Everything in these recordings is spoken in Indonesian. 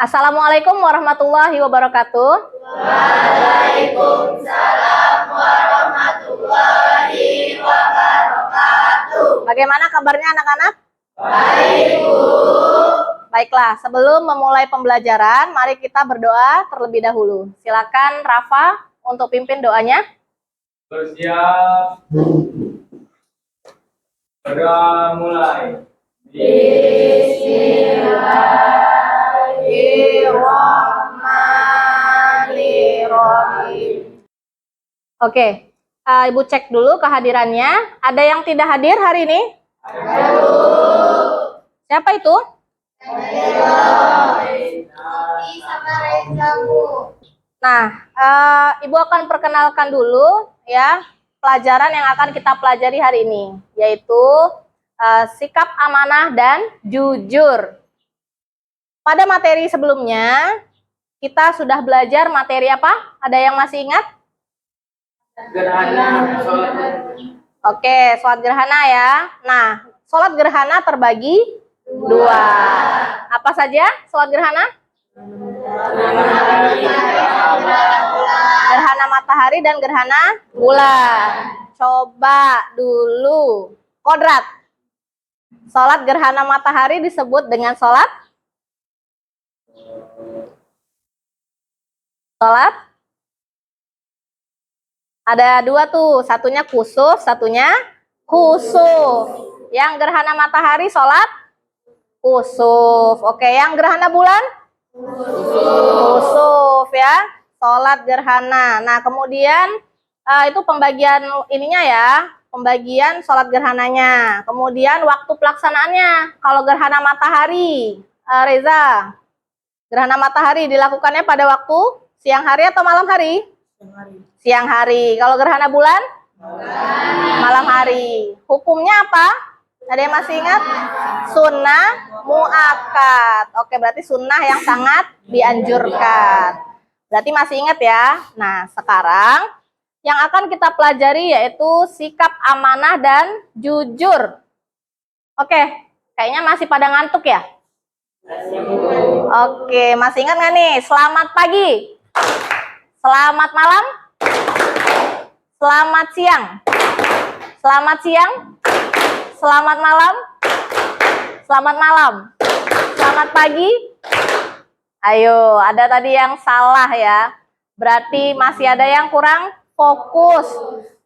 Assalamualaikum warahmatullahi wabarakatuh. Waalaikumsalam warahmatullahi wabarakatuh. Bagaimana kabarnya anak-anak? Baik, Bu. Baiklah, sebelum memulai pembelajaran, mari kita berdoa terlebih dahulu. Silakan Rafa untuk pimpin doanya. Bersiap. Berdoa mulai. Bismillahirrahmanirrahim. Oke, Ibu cek dulu kehadirannya. Ada yang tidak hadir hari ini? Siapa itu? Nah, Ibu akan perkenalkan dulu ya pelajaran yang akan kita pelajari hari ini, yaitu sikap amanah dan jujur. Pada materi sebelumnya, kita sudah belajar materi apa? Ada yang masih ingat? Gerhana sholat. Oke, sholat gerhana ya. Nah, sholat gerhana terbagi dua. Apa saja sholat gerhana? Gerhana matahari dan gerhana bulan. Coba dulu kodrat. Sholat gerhana matahari disebut dengan sholat ada dua tuh, satunya kusuf, satunya khusuf. Yang gerhana matahari sholat kusuf. Oke, yang gerhana bulan khusuf ya, sholat gerhana. Nah, kemudian itu pembagian ininya ya, pembagian sholat gerhananya. Kemudian waktu pelaksanaannya, kalau gerhana matahari, Reza, gerhana matahari dilakukannya pada waktu siang hari atau malam hari? Siang hari. Kalau gerhana bulan? Malam hari. Hukumnya apa? Ada yang masih ingat? Sunnah muakkad. Oke, berarti sunnah yang sangat dianjurkan. Berarti masih ingat ya? Nah, sekarang yang akan kita pelajari yaitu sikap amanah dan jujur. Oke, kayaknya masih pada ngantuk ya? Oke, masih ingat nggak nih? Selamat pagi. Selamat malam. Selamat siang. Selamat siang. Selamat malam. Selamat malam. Selamat pagi. Ayo, ada tadi yang salah ya. Berarti masih ada yang kurang fokus.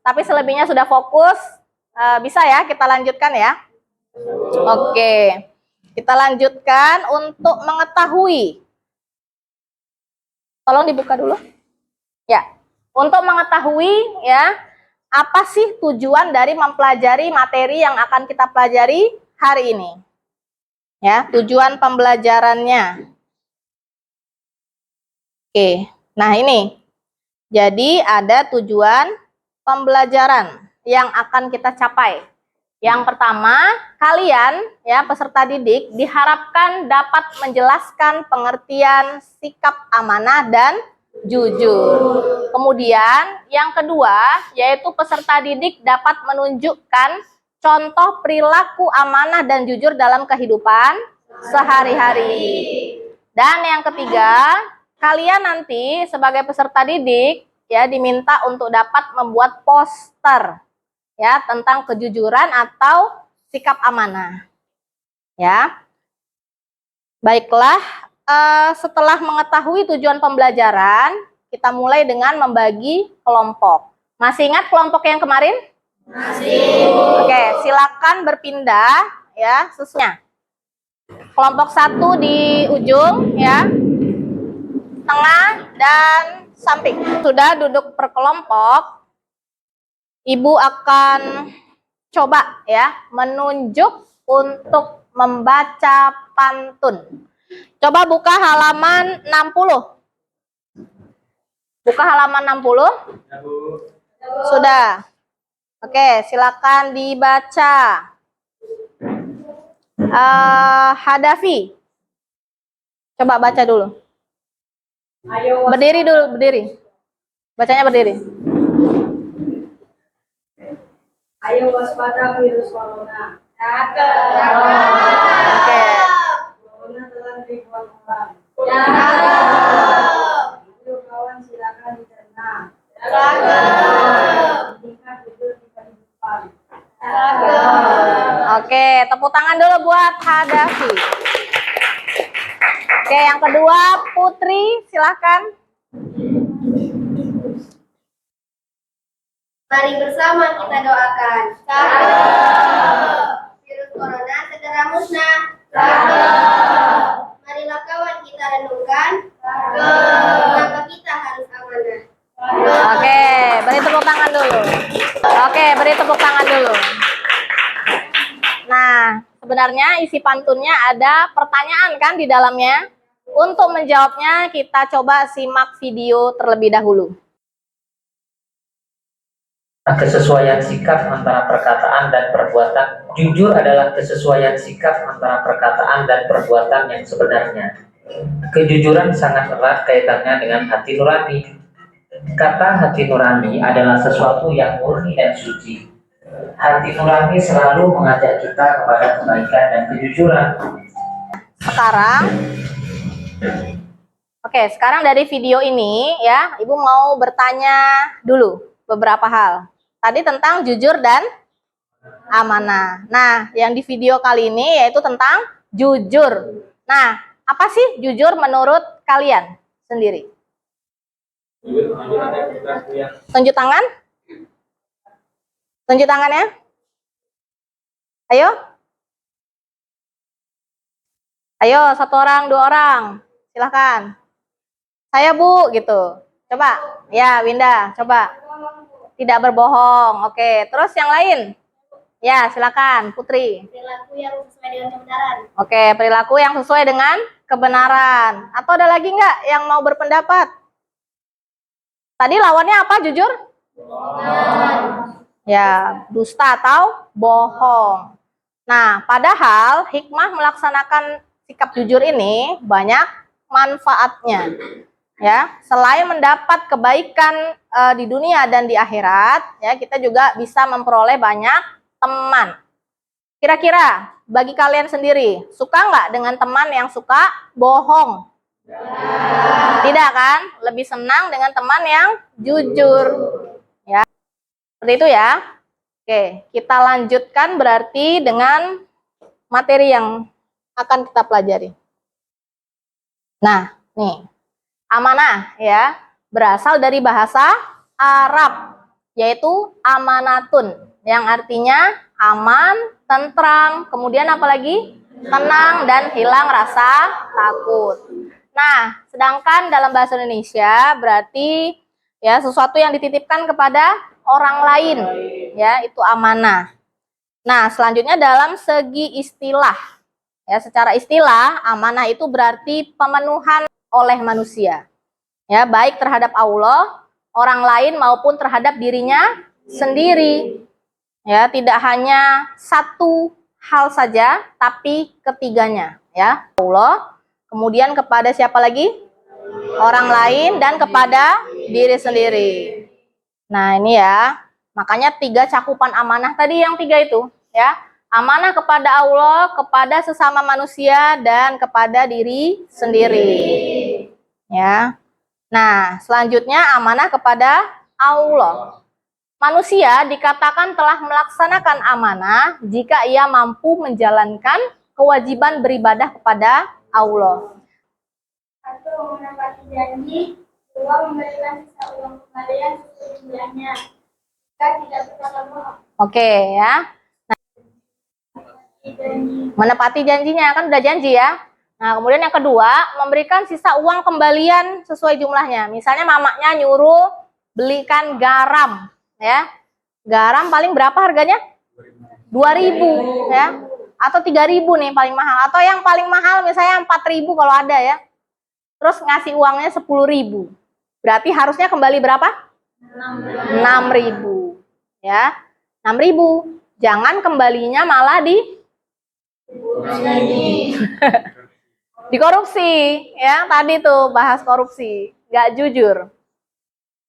Tapi selebihnya sudah fokus. Bisa ya, kita lanjutkan ya. Oke. Kita lanjutkan untuk mengetahui. Tolong dibuka dulu. Ya. Untuk mengetahui ya, apa sih tujuan dari mempelajari materi yang akan kita pelajari hari ini? Ya, tujuan pembelajarannya. Oke. Nah, ini. Jadi ada tujuan pembelajaran yang akan kita capai. Yang pertama, kalian ya peserta didik diharapkan dapat menjelaskan pengertian sikap amanah dan jujur. Kemudian yang kedua, yaitu peserta didik dapat menunjukkan contoh perilaku amanah dan jujur dalam kehidupan sehari-hari. Dan yang ketiga, kalian nanti sebagai peserta didik ya diminta untuk dapat membuat poster ya tentang kejujuran atau sikap amanah. Ya. Baiklah, setelah mengetahui tujuan pembelajaran, kita mulai dengan membagi kelompok. Masih ingat kelompok yang kemarin? Masih. Oke, silakan berpindah ya sesuai. Kelompok 1 di ujung ya, tengah dan samping. Sudah duduk per kelompok, Ibu akan coba ya menunjuk untuk membaca pantun. Coba buka halaman 60. Buka halaman 60. Ya, Bu. Sudah. Oke, silakan dibaca. Hadafi. Coba baca dulu. Berdiri dulu, berdiri. Bacanya berdiri. Ayo waspada virus corona. Oke. Corona telah ribuan orang. Ayo kawan silakan dicerna. Tingkat jujur di kehidupan. Oke, tepuk tangan dulu buat Hadafi. Oke, yang kedua Putri, silahkan. Mari bersama kita doakan. Virus corona segera musnah. Marilah kawan kita renungkan. Mengapa kita harus amanah? Oke, beri tepuk tangan dulu. Oke, beri tepuk tangan dulu. Nah, sebenarnya isi pantunnya ada pertanyaan kan di dalamnya. Untuk menjawabnya, kita coba simak video terlebih dahulu. Kesesuaian sikap antara perkataan dan perbuatan. Jujur adalah kesesuaian sikap antara perkataan dan perbuatan yang sebenarnya. Kejujuran sangat erat kaitannya dengan hati nurani. Kata hati nurani adalah sesuatu yang murni dan suci. Hati nurani selalu mengajak kita kepada kebaikan dan kejujuran. Sekarang dari video ini ya, Ibu mau bertanya dulu beberapa hal. Tadi tentang jujur dan amanah. Nah, yang di video kali ini yaitu tentang jujur. Nah, apa sih jujur menurut kalian sendiri? Tunjuk tangan. Tunjuk tangannya. Ayo. Ayo, 1 orang, 2 orang. Silahkan. Saya Bu, gitu. Coba. Ya, Winda, coba. Tidak berbohong. Oke, terus yang lain? Ya, silakan, Putri. Perilaku yang sesuai dengan kebenaran. Oke, perilaku yang sesuai dengan kebenaran. Atau ada lagi nggak yang mau berpendapat? Tadi lawannya apa, jujur? Ya, dusta atau bohong. Nah, padahal hikmah melaksanakan sikap jujur ini banyak manfaatnya. Ya, selain mendapat kebaikan di dunia dan di akhirat, ya kita juga bisa memperoleh banyak teman. Kira-kira bagi kalian sendiri, suka nggak dengan teman yang suka bohong? Tidak kan? Lebih senang dengan teman yang jujur. Ya, seperti itu ya. Oke, kita lanjutkan berarti dengan materi yang akan kita pelajari. Nah, nih, amanah ya, berasal dari bahasa Arab, yaitu amanatun, yang artinya aman, tentram, kemudian apa lagi? Tenang dan hilang rasa takut. Nah, sedangkan dalam bahasa Indonesia berarti ya sesuatu yang dititipkan kepada orang lain, ya itu amanah. Nah, selanjutnya dalam segi istilah, ya secara istilah amanah itu berarti pemenuhan oleh manusia, ya baik terhadap Allah, orang lain maupun terhadap dirinya sendiri. Ya, tidak hanya satu hal saja, tapi ketiganya, ya. Allah, kemudian kepada siapa lagi? Orang lain dan kepada diri sendiri. Nah, ini ya. Makanya 3 cakupan amanah tadi yang 3 itu, ya. Amanah kepada Allah, kepada sesama manusia dan kepada diri sendiri. Ya. Nah, selanjutnya amanah kepada Allah. Manusia dikatakan telah melaksanakan amanah jika ia mampu menjalankan kewajiban beribadah kepada Allah. 1. Menepati janji. 2. Memberikan sisa uang kembalian sesuai jumlahnya. 3. Tidak berkata bohong. Oke ya. Nah, menepati janjinya, kan udah janji ya. Nah, kemudian yang kedua, memberikan sisa uang kembalian sesuai jumlahnya. Misalnya mamanya nyuruh belikan garam. Ya, garam paling berapa harganya? 2.000 ya, atau 3.000 nih paling mahal, atau yang paling mahal misalnya 4.000 kalau ada ya. Terus ngasih uangnya 10.000, berarti harusnya kembali berapa? 6.000 ya, 6.000. Jangan kembalinya malah dikorupsi ya. Tadi tuh bahas korupsi, nggak jujur.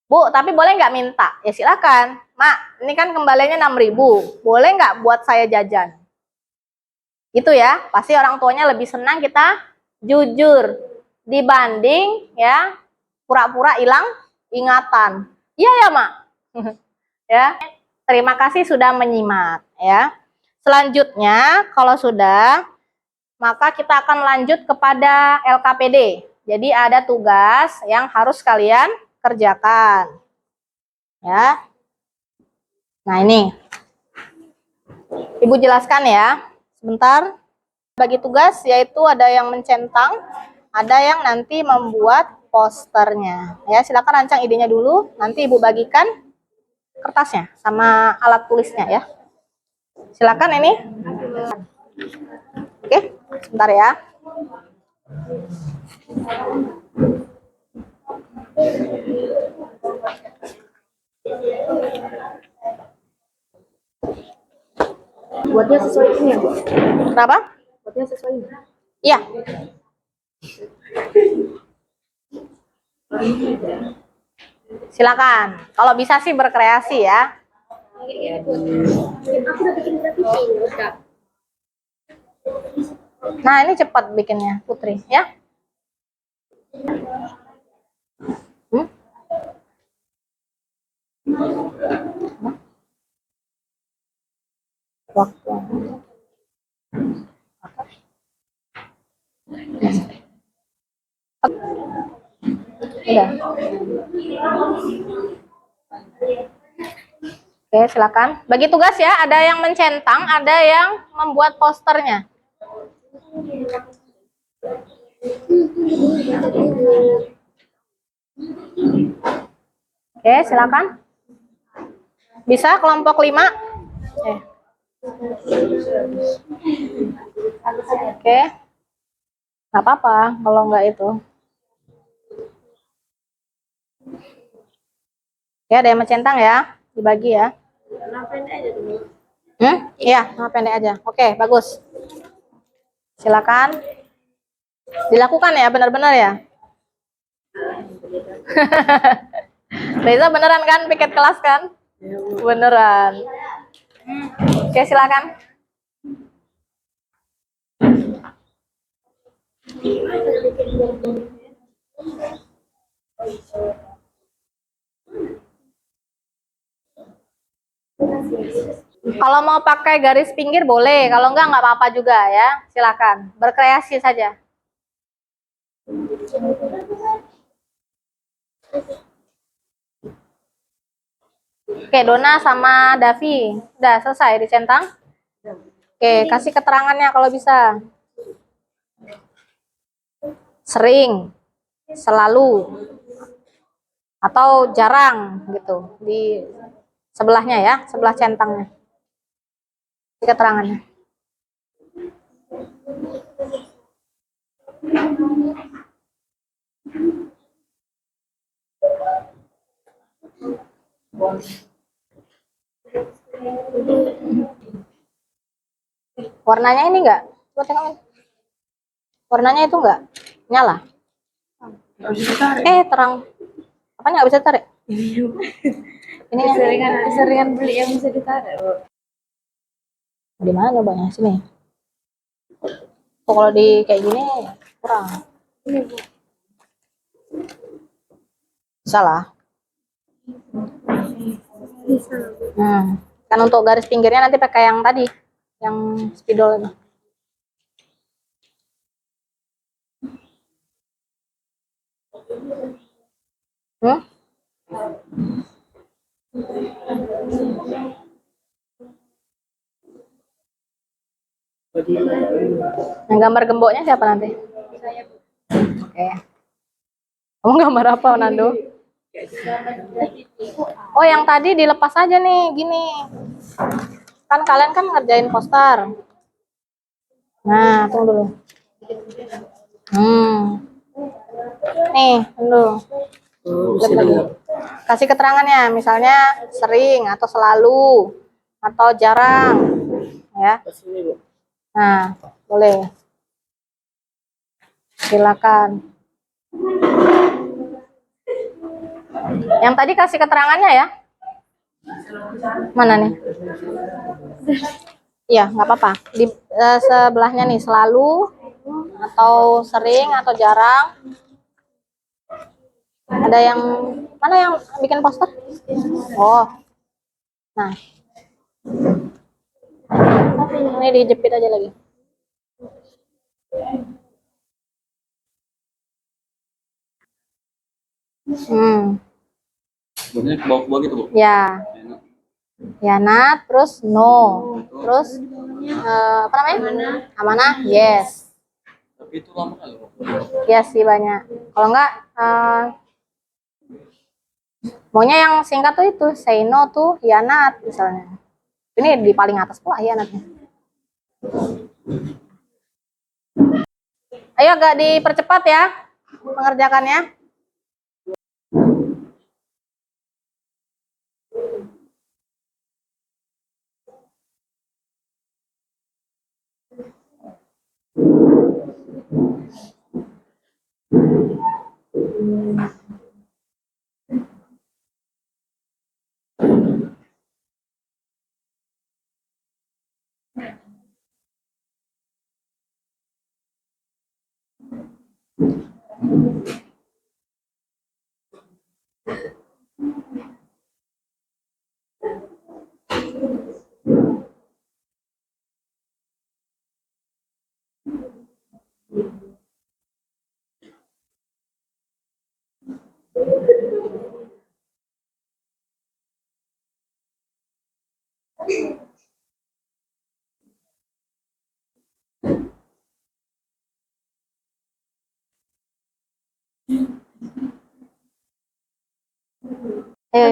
Bu, tapi boleh nggak minta? Ya silakan. Mak, ini kan kembaliannya 6.000. Boleh nggak buat saya jajan? Itu ya, pasti orang tuanya lebih senang kita jujur dibanding ya pura-pura hilang ingatan. Iya ya, Mak? Ya. Terima kasih sudah menyimak ya. Selanjutnya kalau sudah, maka kita akan lanjut kepada LKPD. Jadi ada tugas yang harus kalian kerjakan. Ya. Nah, ini. Ibu jelaskan ya. Sebentar. Bagi tugas yaitu ada yang mencentang, ada yang nanti membuat posternya. Ya, silakan rancang idenya dulu, nanti Ibu bagikan kertasnya sama alat tulisnya ya. Silakan ini. Oke, sebentar ya. Buatnya sesuai ini ya, Bu? Kenapa? Buatnya sesuai ini. Iya. Silakan. Kalau bisa sih berkreasi ya. Aku udah bikin graffiti, udah. Nah, ini cepat bikinnya, Putri, ya. Waktu. Udah. Oke, silakan. Bagi tugas ya, ada yang mencentang, ada yang membuat posternya. Oke, silakan. Bisa kelompok 5? Oke. Nggak apa-apa kalau nggak itu. Ya, ada yang mencentang ya, dibagi ya. Iya, nama pendek aja. Oke, bagus. Silakan. Dilakukan ya, benar-benar ya. Reza beneran kan piket kelas kan? Beneran. Oke, silakan. Kalau mau pakai garis pinggir boleh, kalau enggak apa-apa juga ya. Silakan, berkreasi saja. Oke, Dona sama Davi, udah selesai dicentang? Oke, kasih keterangannya kalau bisa. Sering, selalu, atau jarang gitu di sebelahnya ya, sebelah centangnya. Keterangannya. Warnanya ini enggak? Coba tengok. Warnanya itu enggak nyala? Terang. Apa nggak bisa tarik? Ini Keseringan beli yang bisa ditarik. di mana cobanya? Sini. Oh, kalau di kayak gini kurang. Ini, Bu. Salah. Bisa. Kan untuk garis pinggirnya nanti pakai yang tadi, yang spidol ini. Yang gambar gemboknya siapa nanti? Oke. Kamu gambar apa, Nando? Oh, yang tadi dilepas aja nih, gini. Kan kalian kan ngerjain poster. Nah, tunggu dulu. Nih, tunggu. Lihat lagi. Kasih keterangannya, misalnya sering atau selalu atau jarang, ya. Nah, boleh. Silakan. Yang tadi kasih keterangannya ya. Mana nih? Iya, nggak apa-apa. Di sebelahnya nih selalu Atau sering atau jarang? Ada yang mana yang bikin poster? Oh. Nah. Ini dijepit aja lagi. Biasanya ke bawah-bawah gitu, Bu. Ya. Enak. Ya, Nat, terus no. Terus apa namanya? Amanah? Yes. Tapi itu lama kali, Bu. Yes sih banyak. Kalau enggak maunya yang singkat tuh itu say no tuh ya Nat misalnya. Ini di paling atas pula ya Natnya. Ayo agak dipercepat ya mengerjakannya.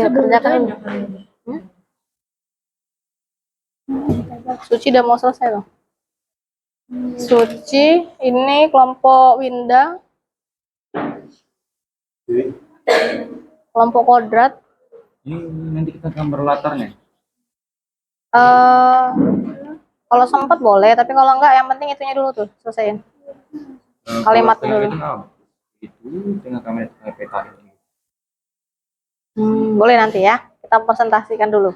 Kerjakan ini. Suci udah mau selesai loh. Suci, ini kelompok Winda, kelompok kodrat. Ini nanti kita gambar latarnya. Kalau sempat boleh, tapi kalau enggak yang penting itunya dulu tuh selesaiin. Kalimat dulu. Itu dengan kamera peta ini. Boleh nanti ya. Kita presentasikan dulu.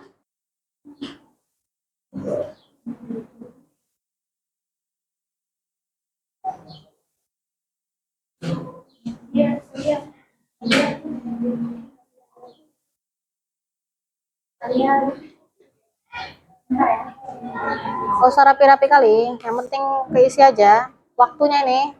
Gak usah rapi-rapi kali, yang penting keisi aja. Waktunya ini.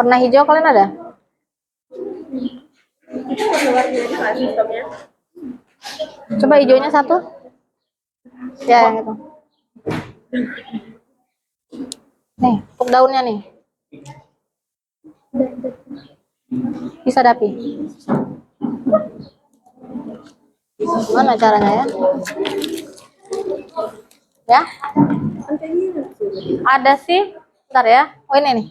Warna hijau kalian ada? Coba hijaunya satu. Ya, yang itu. Nih, untuk daunnya nih. Bisa dapi. Mana caranya ya? Ya? Ada sih. Bentar ya. Oh ini nih.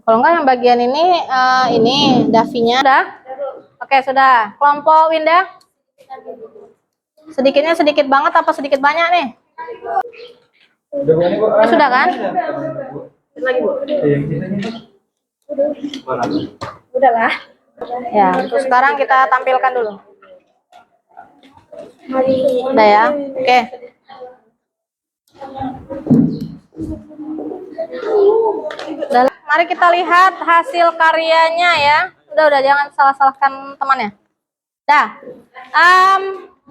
Kalau enggak yang bagian ini davinya udah. Oke, sudah. Kelompok Winda. Sedikitnya sedikit banget apa sedikit banyak nih? Ya, sudah kan? Lagi, Bu. Udahlah. Ya, terus sekarang kita tampilkan dulu. Udah ya. Oke. Mari kita lihat hasil karyanya ya. Udah jangan salah-salahkan temannya. Dah.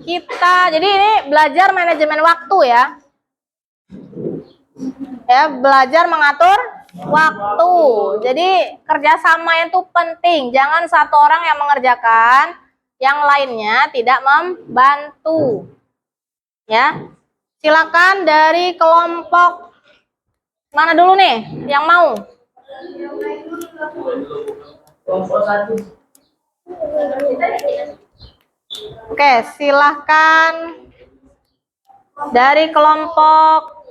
Kita jadi ini belajar manajemen waktu ya. Ya, belajar mengatur waktu. Jadi kerjasama itu penting. Jangan satu orang yang mengerjakan, yang lainnya tidak membantu. Ya. Silakan dari kelompok mana dulu nih yang mau? Kelompok 1. Oke, silahkan Dari kelompok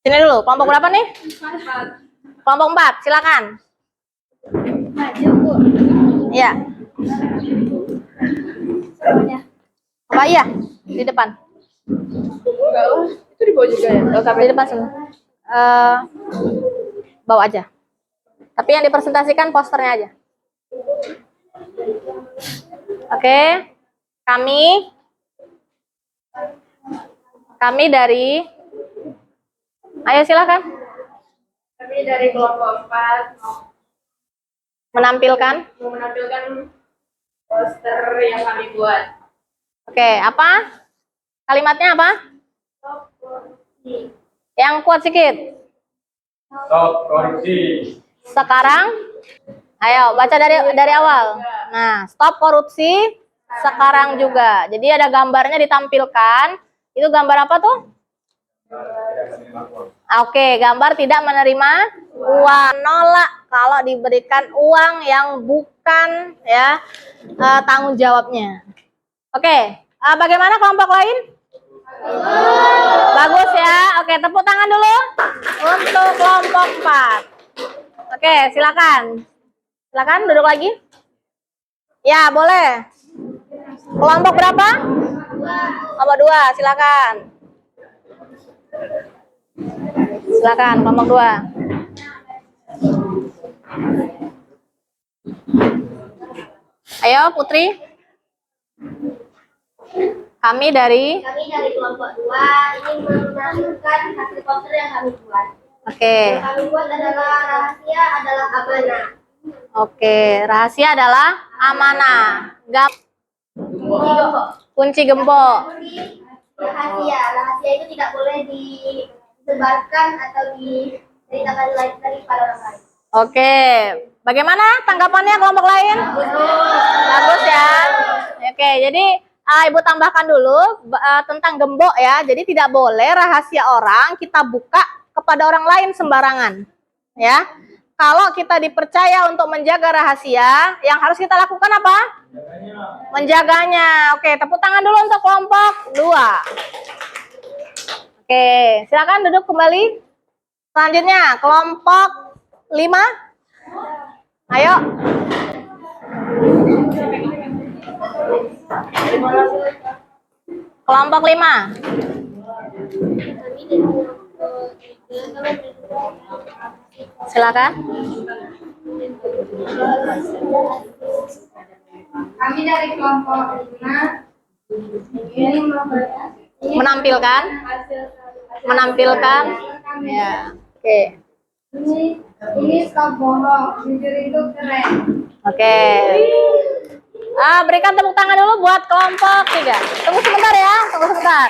sini dulu. Kelompok berapa nih? Kelompok 4, silakan. Iya. Apa iya? Di depan. Itu di bawah juga ya? Di depan semua. Bawa aja. Tapi yang dipresentasikan posternya aja. Oke. Kami dari, ayo silakan. Kami dari kelompok 4 mau Menampilkan. menampilkan poster yang kami buat. Oke, apa? Kalimatnya apa? Yang kuat sedikit. Stop korupsi. Sekarang, ayo baca dari awal. Nah, stop korupsi sekarang juga. Jadi ada gambarnya ditampilkan. Itu gambar apa tuh? Oke, gambar tidak menerima uang, nolak kalau diberikan uang yang bukan ya tanggung jawabnya. Oke, bagaimana kelompok lain? Bagus ya. Oke, tepuk tangan dulu untuk kelompok 4. Oke, silakan. Silakan duduk lagi. Ya, boleh. Kelompok berapa? Kelompok 2, silakan. Silakan, kelompok 2. Ayo, Putri. Kami dari kelompok 2 ingin menampilkan hasil poster yang kami buat. Oke. Yang kami buat adalah rahasia adalah amanah. Oke, rahasia adalah amanah. Kunci gembok. Rahasia itu tidak boleh disebarkan atau diceritakan lagi pada orang lain. Oke, bagaimana tanggapannya kelompok lain? Bagus ya. Oke, jadi Ibu tambahkan dulu tentang gembok ya. Jadi tidak boleh rahasia orang kita buka kepada orang lain sembarangan. Ya. Kalau kita dipercaya untuk menjaga rahasia, yang harus kita lakukan apa? Menjaganya. Oke, tepuk tangan dulu untuk kelompok 2. Oke, silakan duduk kembali. Selanjutnya, kelompok 5. Ayo. Kelompok 5. Silakan. Kami dari kelompok 5 ingin Menampilkan ya. Oke. Ini stop bohong, jujur itu keren. Oke. Berikan tepuk tangan dulu buat kelompok 3. Tunggu sebentar ya, tunggu sebentar.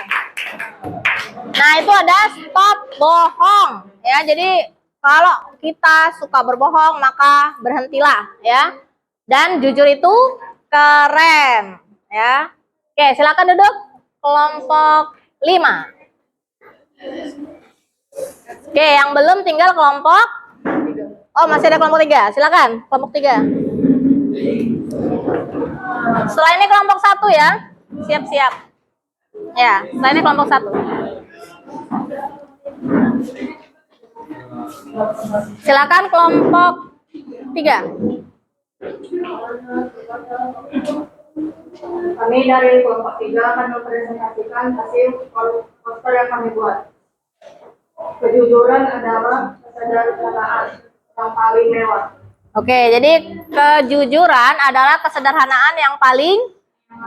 Nah, itu ada stop bohong ya. Jadi kalau kita suka berbohong maka berhentilah ya. Dan jujur itu keren ya. Oke, silakan duduk kelompok 5. Oke, yang belum tinggal kelompok. Oh, masih ada kelompok 3. Silakan, kelompok 3. Setelah ini kelompok 1 ya. Siap-siap. Ya, setelah ini kelompok 1. Silakan kelompok 3. Kami dari kelompok 3 akan mempresentasikan hasil poster yang kami buat. Kejujuran adalah kesederhanaan yang paling mewah. Oke, jadi kejujuran adalah kesederhanaan yang paling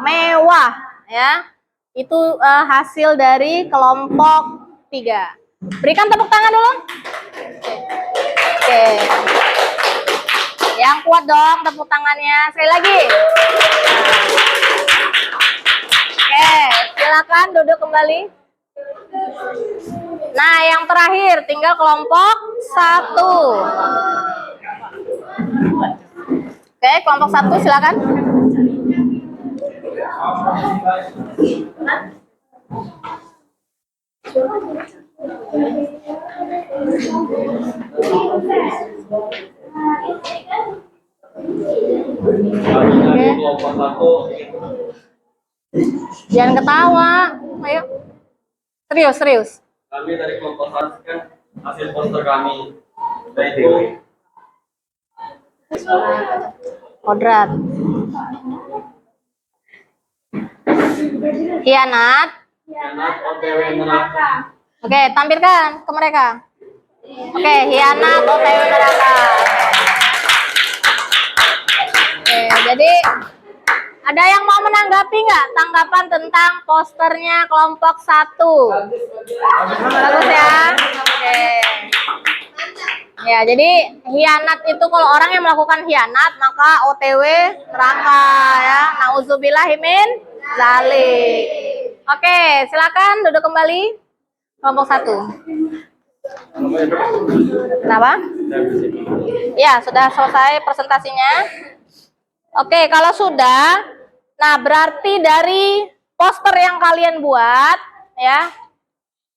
mewah ya. Itu hasil dari kelompok 3. Berikan tepuk tangan dulu. Oke. Yang kuat dong tepuk tangannya. Sekali lagi. Oke, silakan duduk kembali. Nah, yang terakhir tinggal kelompok 1. Oke, kelompok 1 silakan. Kami dari kelompok 1 Jangan ketawa. Ayo. Serius, serius. Kami dari kelompok saksikan hasil poster kami. Yaitu Kodrat. Hianat. Hianat OTW neraka. Oke, tampilkan ke mereka. Oke, hianat OTW neraka. Oke, jadi ada yang mau menanggapi nggak tanggapan tentang posternya kelompok 1? Bagus ya. Oke. Ya, jadi hianat itu kalau orang yang melakukan hianat maka OTW neraka ya. Nauzubillahi min dzalik. Oke, silakan duduk kembali. Kelompok 1. Kenapa? Ya, sudah selesai presentasinya. Oke, kalau sudah, nah berarti dari poster yang kalian buat, ya,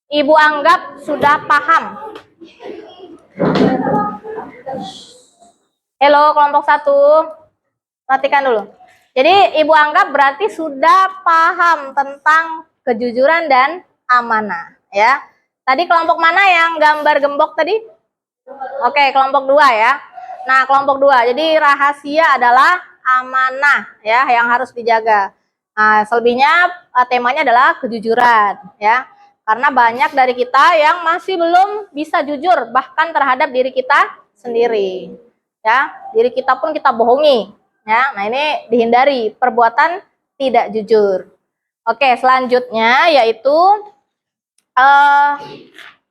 Ibu anggap sudah paham. Halo, kelompok 1, perhatikan dulu. Jadi Ibu anggap berarti sudah paham tentang kejujuran dan amanah, ya. Tadi kelompok mana yang gambar gembok tadi? Oke, kelompok 2 ya. Nah, kelompok 2. Jadi rahasia adalah amanah ya yang harus dijaga. Nah, selebihnya temanya adalah kejujuran ya. Karena banyak dari kita yang masih belum bisa jujur bahkan terhadap diri kita sendiri. Ya, diri kita pun kita bohongi ya. Nah, ini dihindari perbuatan tidak jujur. Oke, selanjutnya yaitu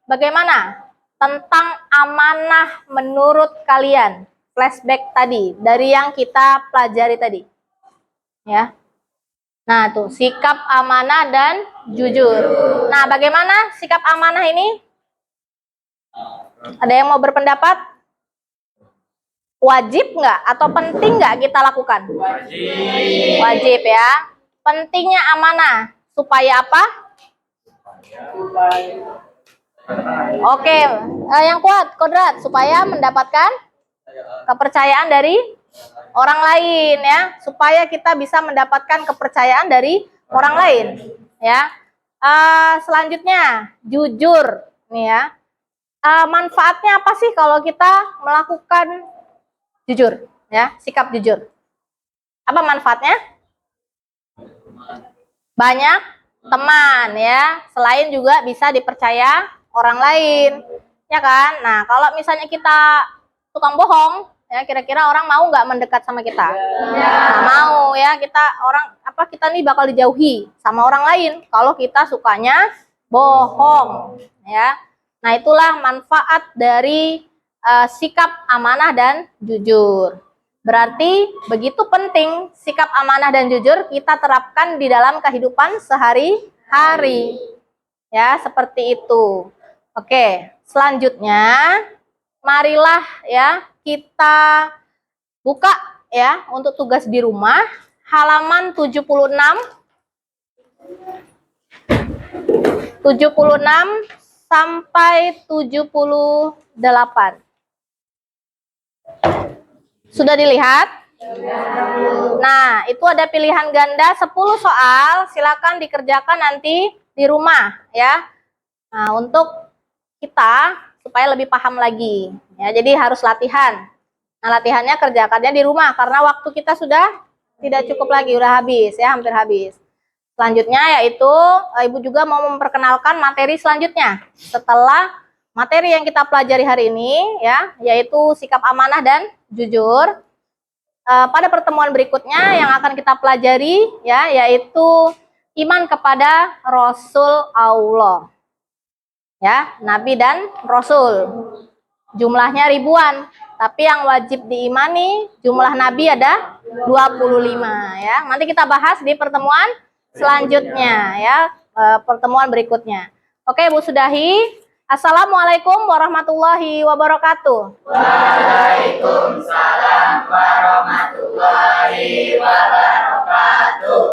bagaimana tentang amanah menurut kalian? Flashback tadi dari yang kita pelajari tadi. Ya. Nah, tuh sikap amanah dan jujur. Nah, bagaimana sikap amanah ini? Ada yang mau berpendapat? Wajib nggak atau penting nggak kita lakukan? Wajib. Wajib ya. Pentingnya amanah supaya apa? Oke, yang kuat, kodrat, supaya mendapatkan kepercayaan dari orang lain ya, supaya kita bisa mendapatkan kepercayaan dari orang lain ya. Selanjutnya jujur nih ya. Manfaatnya apa sih kalau kita melakukan jujur ya, sikap jujur? Apa manfaatnya? Banyak teman ya, selain juga bisa dipercaya orang lain ya kan. Nah, kalau misalnya kita tukang bohong ya, kira-kira orang mau nggak mendekat sama kita? Nggak mau ya. Kita nih bakal dijauhi sama orang lain kalau kita sukanya bohong ya. Nah, itulah manfaat dari sikap amanah dan jujur. Berarti begitu penting sikap amanah dan jujur kita terapkan di dalam kehidupan sehari-hari ya, seperti itu. Oke, selanjutnya marilah ya kita buka ya untuk tugas di rumah halaman 76 sampai 78. Sudah dilihat? Nah, itu ada pilihan ganda 10 soal, silakan dikerjakan nanti di rumah ya. Nah, untuk kita supaya lebih paham lagi ya, jadi harus latihan. Nah, latihannya kerjakannya di rumah karena waktu kita sudah tidak cukup lagi, udah habis ya, hampir habis. Selanjutnya yaitu Ibu juga mau memperkenalkan materi selanjutnya setelah materi yang kita pelajari hari ini ya, yaitu sikap amanah dan jujur. Pada pertemuan berikutnya yang akan kita pelajari ya, yaitu iman kepada Rasul Allah. Ya, nabi dan rasul. Jumlahnya ribuan, tapi yang wajib diimani jumlah nabi ada 25 ya. Nanti kita bahas di pertemuan selanjutnya ya, pertemuan berikutnya. Oke, Bu sudahi. Assalamualaikum warahmatullahi wabarakatuh. Waalaikumsalam warahmatullahi wabarakatuh.